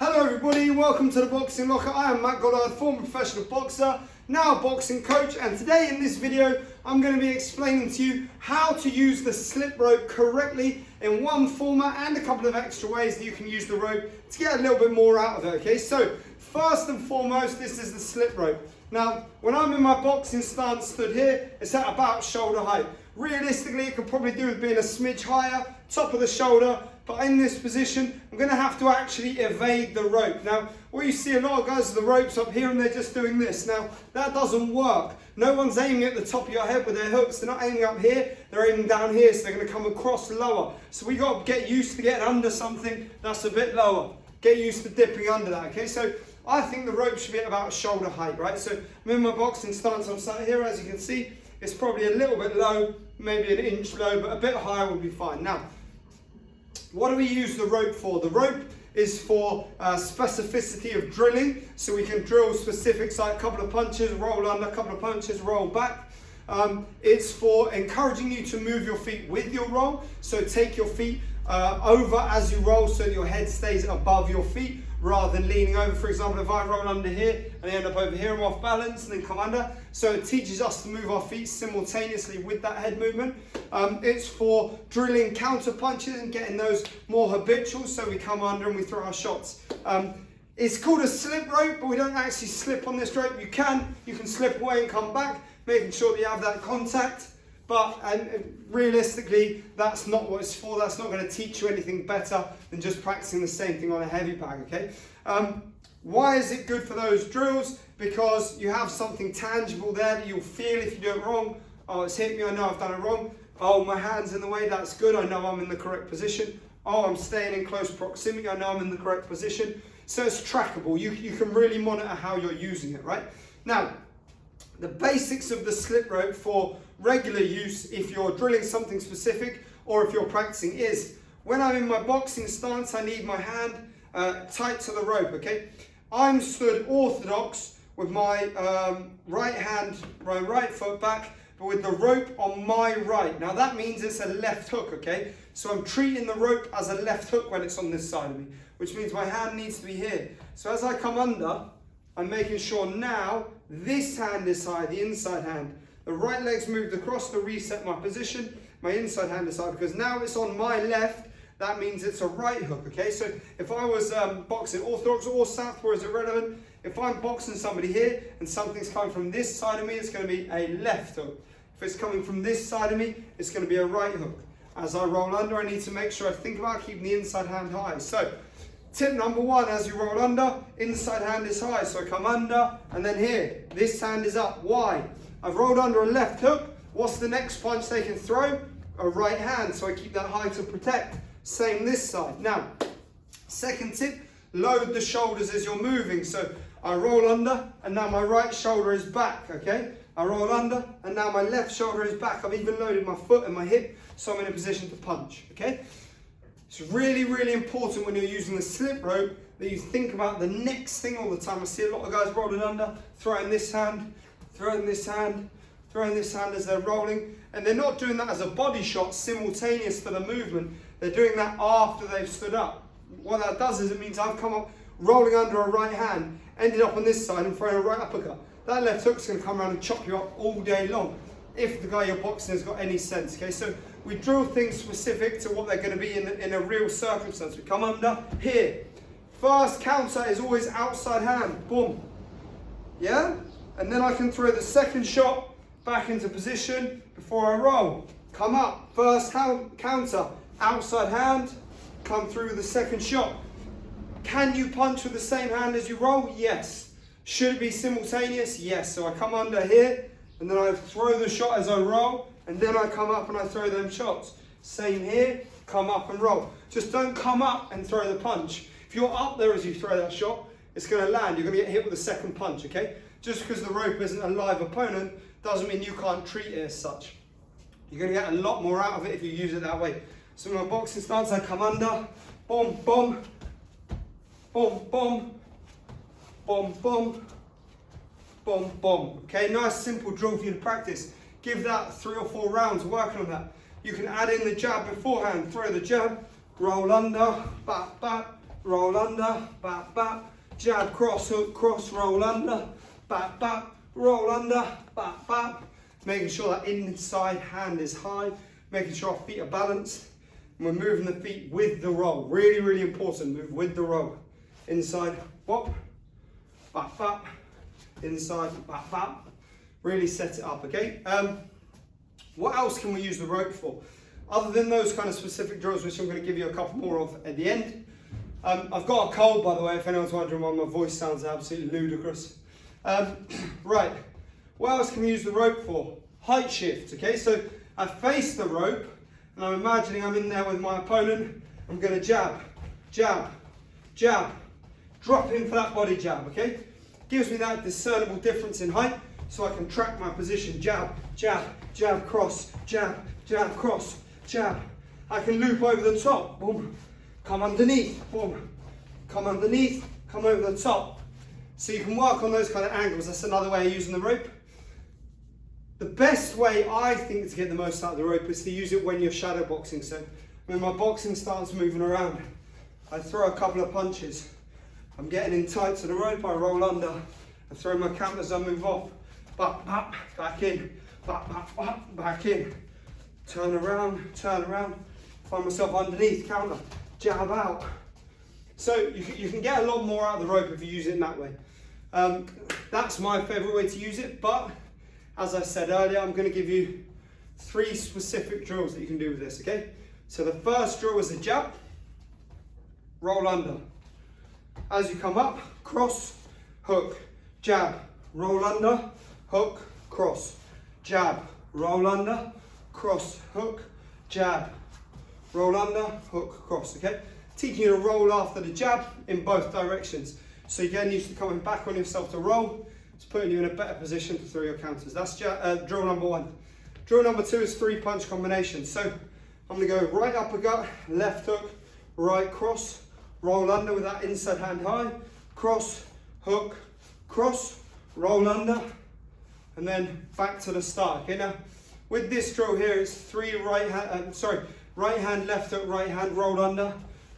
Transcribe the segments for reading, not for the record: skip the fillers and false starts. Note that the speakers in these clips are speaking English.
Hello everybody, welcome to the Boxing Locker. I am Matt Goddard, former professional boxer, now a boxing coach, and today in this video I'm going to be explaining to you how to use the slip rope correctly in one format and a couple of extra ways that you can use the rope to get a little bit more out of it, okay? So first and foremost, this is the slip rope. Now, when I'm in my boxing stance stood here, it's at about shoulder height. Realistically, it could probably do with being a smidge higher, top of the shoulder, but in this position, I'm going to have to actually evade the rope. Now, what you see a lot of guys with the ropes up here and they're just doing this. Now, that doesn't work. No one's aiming at the top of your head with their hooks. They're not aiming up here, they're aiming down here, so they're going to come across lower. So we got to get used to getting under something that's a bit lower. Get used to dipping under that, okay? So I think the rope should be at about shoulder height, right? So I'm in my boxing stance, I'm sat here, as you can see. It's probably a little bit low, maybe an inch low, but a bit higher would be fine. Now, what do we use the rope for? The rope is for specificity of drilling, so we can drill specifics like a couple of punches, roll under, a couple of punches, roll back. It's for encouraging you to move your feet with your roll, so take your feet over as you roll so that your head stays above your feet rather than leaning over. For example, if I roll under here and I end up over here, I'm off balance and then come under. So it teaches us to move our feet simultaneously with that head movement. It's for drilling counter punches and getting those more habitual, so we come under and we throw our shots. It's called a slip rope, but we don't actually slip on this rope. You can slip away and come back, making sure that you have that contact. But realistically, that's not what it's for. That's not going to teach you anything better than just practicing the same thing on a heavy bag, okay? Why is it good for those drills? Because you have something tangible there that you'll feel if you do it wrong. Oh, it's hit me, I know I've done it wrong. Oh, my hand's in the way, that's good, I know I'm in the correct position. Oh, I'm staying in close proximity, I know I'm in the correct position. So it's trackable, you can really monitor how you're using it, right? Now, the basics of the slip rope for regular use, if you're drilling something specific or if you're practicing, is when I'm in my boxing stance, I need my hand tight to the rope, okay? I'm stood orthodox with my right hand, my right foot back, but with the rope on my right. Now that means it's a left hook, okay? So I'm treating the rope as a left hook when it's on this side of me, which means my hand needs to be here. So as I come under, I'm making sure now this hand is high, the inside hand. The right leg's moved across to reset my position. My inside hand is high because now it's on my left. That means it's a right hook, okay? So if I was boxing orthodox or southpaw, is irrelevant. If I'm boxing somebody here and something's coming from this side of me, it's going to be a left hook. If it's coming from this side of me, it's going to be a right hook. As I roll under, I need to make sure I think about keeping the inside hand high. So tip number one, as you roll under, inside hand is high. So I come under and then here, this hand is up. Why? I've rolled under a left hook. What's the next punch they can throw? A right hand, so I keep that high to protect. Same this side. Now, second tip, load the shoulders as you're moving. So I roll under and now my right shoulder is back, okay? I roll under and now my left shoulder is back. I've even loaded my foot and my hip, so I'm in a position to punch, okay? It's really, really important when you're using the slip rope that you think about the next thing all the time. I see a lot of guys rolling under, throwing this hand, throwing this hand, throwing this hand as they're rolling, and they're not doing that as a body shot simultaneous for the movement. They're doing that after they've stood up. What that does is it means I've come up rolling under a right hand, ended up on this side and throwing a right uppercut. That left hook's going to come around and chop you up all day long if the guy you're boxing has got any sense, okay? So we drill things specific to what they're going to be in a real circumstance. We come under here. First counter is always outside hand, boom, yeah? And then I can throw the second shot back into position before I roll. Come up, first counter, outside hand, come through the second shot. Can you punch with the same hand as you roll? Yes. Should it be simultaneous? Yes. So I come under here, and then I throw the shot as I roll, and then I come up and I throw them shots. Same here, come up and roll. Just don't come up and throw the punch. If you're up there as you throw that shot, it's going to land. You're going to get hit with a second punch, okay? Just because the rope isn't a live opponent doesn't mean you can't treat it as such. You're going to get a lot more out of it if you use it that way. So in my boxing stance, I come under, boom, boom, boom, boom, boom, boom, boom, boom. Okay, nice simple drill for you to practice. Give that 3 or 4 rounds working on that. You can add in the jab beforehand, throw the jab, roll under, back, back, roll under, bap, bap, jab, cross, hook, cross, roll under, bap, bap, roll under, bap, bap. Making sure that inside hand is high, making sure our feet are balanced. And we're moving the feet with the roll. Really, really important, move with the roll. Inside, whop, bap, bap, inside, bap, bap. Really set it up, okay? What else can we use the rope for? Other than those kind of specific drills, which I'm going to give you a couple more of at the end. I've got a cold, by the way, if anyone's wondering why my voice sounds absolutely ludicrous. Right, what else can we use the rope for? Height shift, okay? So I face the rope, and I'm imagining I'm in there with my opponent. I'm going to jab, jab, jab, drop in for that body jab, okay? Gives me that discernible difference in height, so I can track my position. Jab, jab, jab, cross, jab, jab, cross, jab. I can loop over the top, boom, come underneath, boom, come underneath, come over the top. So you can work on those kind of angles. That's another way of using the rope. The best way, I think, to get the most out of the rope is to use it when you're shadow boxing. So when my boxing starts moving around, I throw a couple of punches. I'm getting in tight to the rope, I roll under. I throw my counters, I move off. Bap, bap, back in. Bap, bap, bap, back in. Turn around, find myself underneath, counter, jab out. So you can get a lot more out of the rope if you use it in that way. That's my favourite way to use it, but as I said earlier, I'm going to give you 3 specific drills that you can do with this, okay? So the first drill is a jab, roll under. As you come up, cross, hook, jab, roll under, hook, cross, jab, roll under, cross, hook, jab, roll under, hook, cross, okay? Teaching you to roll after the jab in both directions. So you're getting used to coming back on yourself to roll. It's putting you in a better position to throw your counters. That's drill number 1. Drill number 2 is 3-punch combination. So I'm going to go right uppercut, left hook, right cross, roll under with that inside hand high, cross, hook, cross, roll under, and then back to the start. Okay, now with this drill here, it's 3 right hand, left hook, right hand, roll under,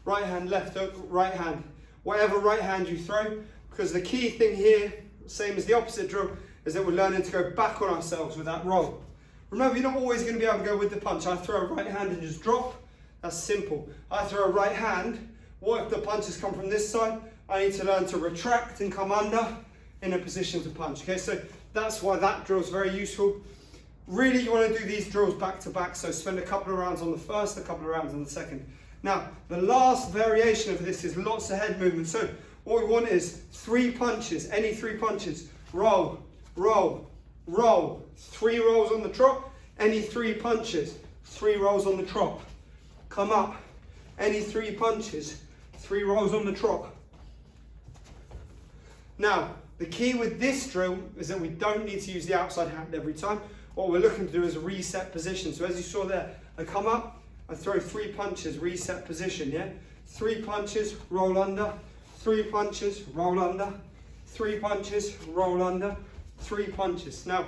right hand, left hook, right hand. Whatever right hand you throw, because the key thing here, same as the opposite drill, is that we're learning to go back on ourselves with that roll. Remember, you're not always going to be able to go with the punch. I throw a right hand and just drop. That's simple. I throw a right hand. What if the punches come from this side? I need to learn to retract and come under in a position to punch. Okay, so that's why that drill is very useful. Really, you want to do these drills back to back, so spend a couple of rounds on the first, a couple of rounds on the second. Now, the last variation of this is lots of head movement. So what we want is 3 punches, any 3 punches. Roll, roll, roll. 3 rolls on the trot, any 3 punches. 3 rolls on the trot. Come up, any 3 punches. 3 rolls on the trot. Now, the key with this drill is that we don't need to use the outside hand every time. What we're looking to do is a reset position. So as you saw there, I come up, I throw 3 punches, reset position, yeah? 3 punches, roll under, 3 punches, roll under, 3 punches, roll under, 3 punches. Now,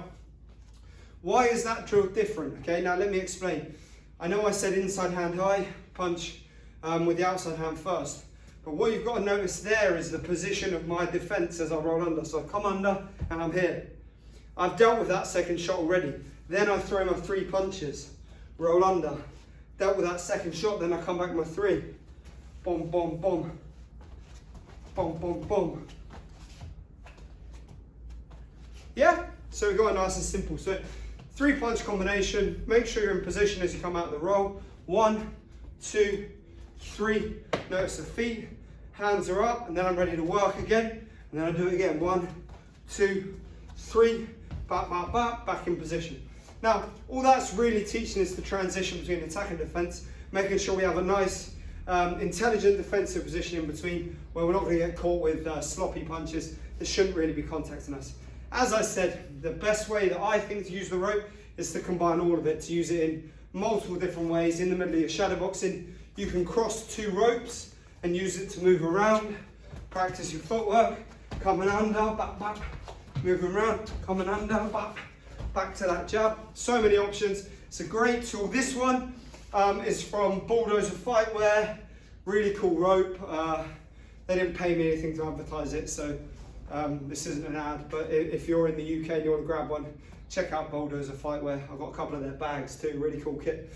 why is that drill different? Okay, now let me explain. I know I said inside hand high, punch with the outside hand first. But what you've got to notice there is the position of my defense as I roll under. So I come under and I'm here. I've dealt with that second shot already. Then I throw my 3 punches, roll under. Dealt with that second shot, then I come back with my 3. Boom, boom, boom. Boom, boom, boom. Yeah? So we've got it nice and simple. So 3-punch combination. Make sure you're in position as you come out of the roll. 1, 2, 3. Notice the feet. Hands are up, and then I'm ready to work again. And then I do it again. 1, 2, 3. Back, back, back. Back in position. Now, all that's really teaching is the transition between attack and defense, making sure we have a nice, intelligent defensive position in between where we're not going to get caught with sloppy punches that shouldn't really be contacting us. As I said, the best way that I think to use the rope is to combine all of it, to use it in multiple different ways. In the middle of your shadow boxing, you can cross 2 ropes and use it to move around, practice your footwork, coming under, back, back, moving around, coming under, back. Back to that jab. So many options. It's a great tool. This one is from Bulldozer Fightwear. Really cool rope. They didn't pay me anything to advertise it, so this isn't an ad, but if you're in the UK and you want to grab one, check out Bulldozer Fightwear. I've got a couple of their bags too, really cool kit.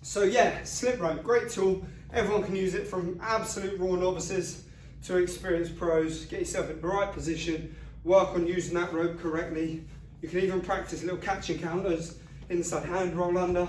So yeah, slip rope, great tool. Everyone can use it, from absolute raw novices to experienced pros. Get yourself in the right position, work on using that rope correctly. You can even practice little catching counters, inside hand roll under,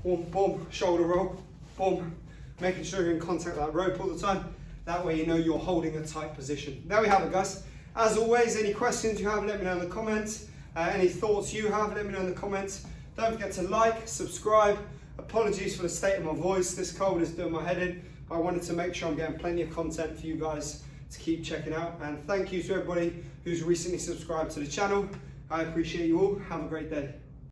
boom, boom, shoulder roll, boom, making sure you're in contact with that rope all the time. That way you know you're holding a tight position. There we have it, guys. As always, any questions you have, let me know in the comments. Any thoughts you have, let me know in the comments. Don't forget to like, subscribe. Apologies for the state of my voice. This cold is doing my head in. I wanted to make sure I'm getting plenty of content for you guys to keep checking out. And thank you to everybody who's recently subscribed to the channel. I appreciate you all. Have a great day.